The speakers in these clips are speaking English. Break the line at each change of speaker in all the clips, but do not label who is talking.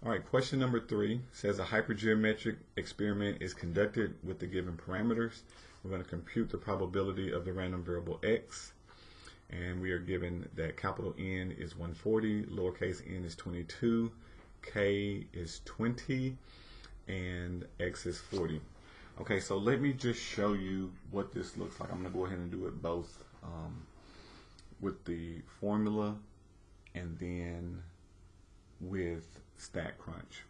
All right, question number 3 says a hypergeometric experiment is conducted with the given parameters. We're going to compute the probability of the random variable x, and we are given that capital N is 140, lowercase n is 22, k is 20, and x is 40. Okay, so let me just show you what this looks like. I'm going to go ahead and do it both with the formula and then with StatCrunch.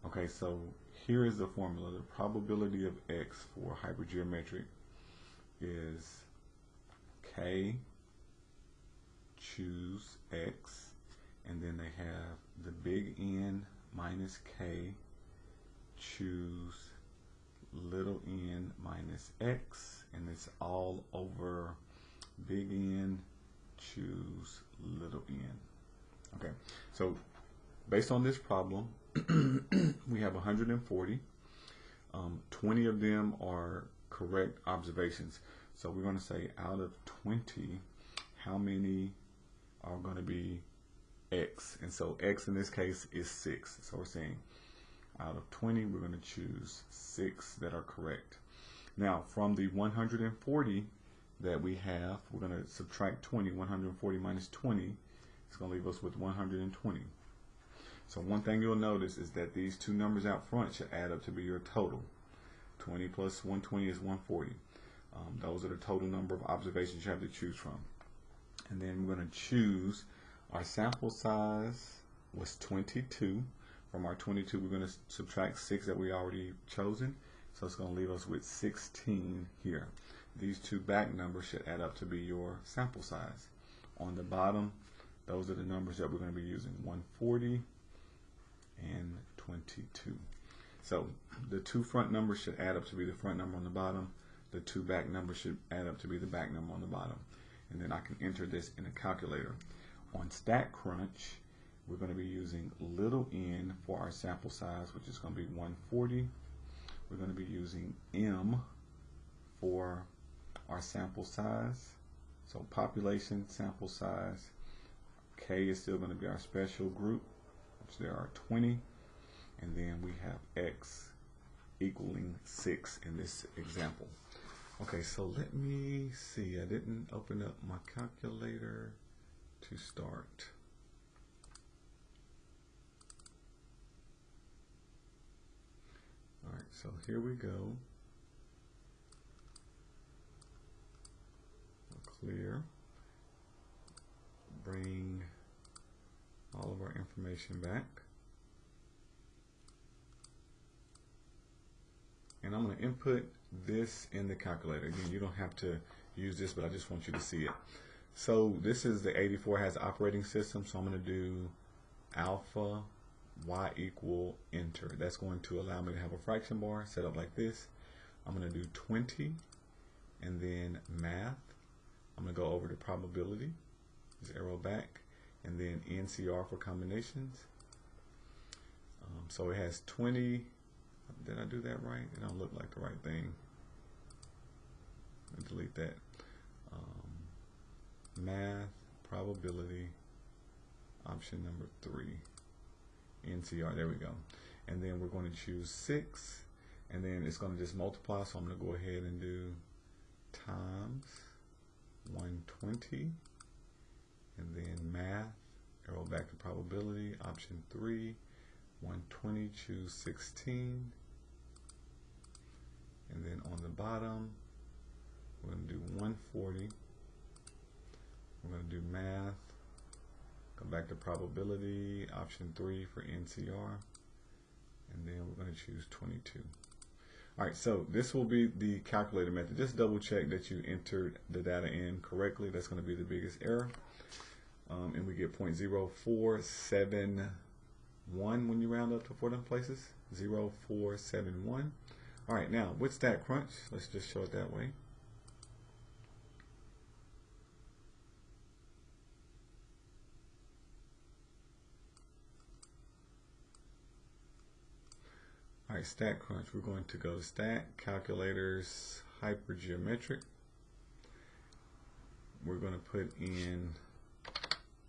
Okay, so here is the formula. The probability of x for hypergeometric is k, choose x, and then they have the big N minus k, choose little n minus x, and it's all over big N, choose little n. Okay, so based on this problem, we have 140. 20 of them are correct observations. So we're going to say out of 20, how many are going to be x? And so x in this case is 6. So we're saying out of 20, we're going to choose 6 that are correct. Now, from the 140 that we have, we're going to subtract 20. 140 minus 20 is going to leave us with 120. So one thing you'll notice is that these two numbers out front should add up to be your total. 20 plus 120 is 140. Those are the total number of observations you have to choose from. And then we're going to choose our sample size was 22. From our 22, we're going to subtract 6 that we already chosen. So it's going to leave us with 16 here. These two back numbers should add up to be your sample size. On the bottom, those are the numbers that we're going to be using, 140 and 22. So the two front numbers should add up to be the front number on the bottom. The two back numbers should add up to be the back number on the bottom. And then I can enter this in a calculator. On StatCrunch, we're going to be using little n for our sample size, which is going to be 140. We're going to be using m for our sample size. So population, sample size. K is still going to be our special group, which there are 20. And then we have x equaling 6 in this example. Okay, so let me see. I didn't open up my calculator to start. All right, so here we go. Clear. Bring all of our information back. And I'm going to input this in the calculator. Again, you don't have to use this, but I just want you to see it. So this is the 84 has operating system, so I'm going to do alpha y equal enter. That's going to allow me to have a fraction bar set up like this. I'm going to do 20 and then math. I'm going to go over to probability, just arrow back, and then NCR for combinations. So it has 20. Did I do that right? It don't look like the right thing. Let me delete that. Math, probability, option number 3, NCR, there we go. And then we're going to choose 6, and then it's going to just multiply, so I'm going to go ahead and do times 120, and then math, arrow back to probability, option 3, 120, choose 16, and then on the bottom, we're going to do 140. We're going to do math, go back to probability, option 3 for NCR, and then we're going to choose 22. All right, so this will be the calculator method. Just double check that you entered the data in correctly. That's going to be the biggest error. And we get 0.0471 when you round up to 4 different places, 0471. All right, now with StatCrunch, let's just show it that way. All right, StatCrunch, we're going to go to Stat, Calculators, Hypergeometric. We're going to put in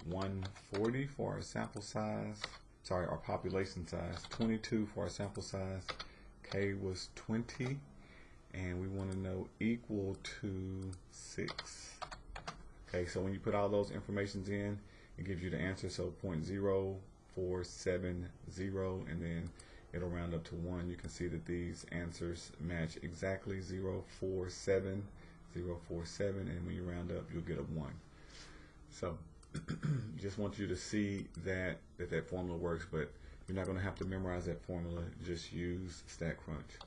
140 for our sample size. our population size, 22 for our sample size. K was 20, and we want to know equal to 6. Okay, so when you put all those informations in, it gives you the answer. So 0.0470, and then it'll round up to 1. You can see that these answers match exactly, 0.47, 0.47, and when you round up, you'll get a 1. So just want you to see that formula works, but you're not going to have to memorize that formula. Just use StatCrunch.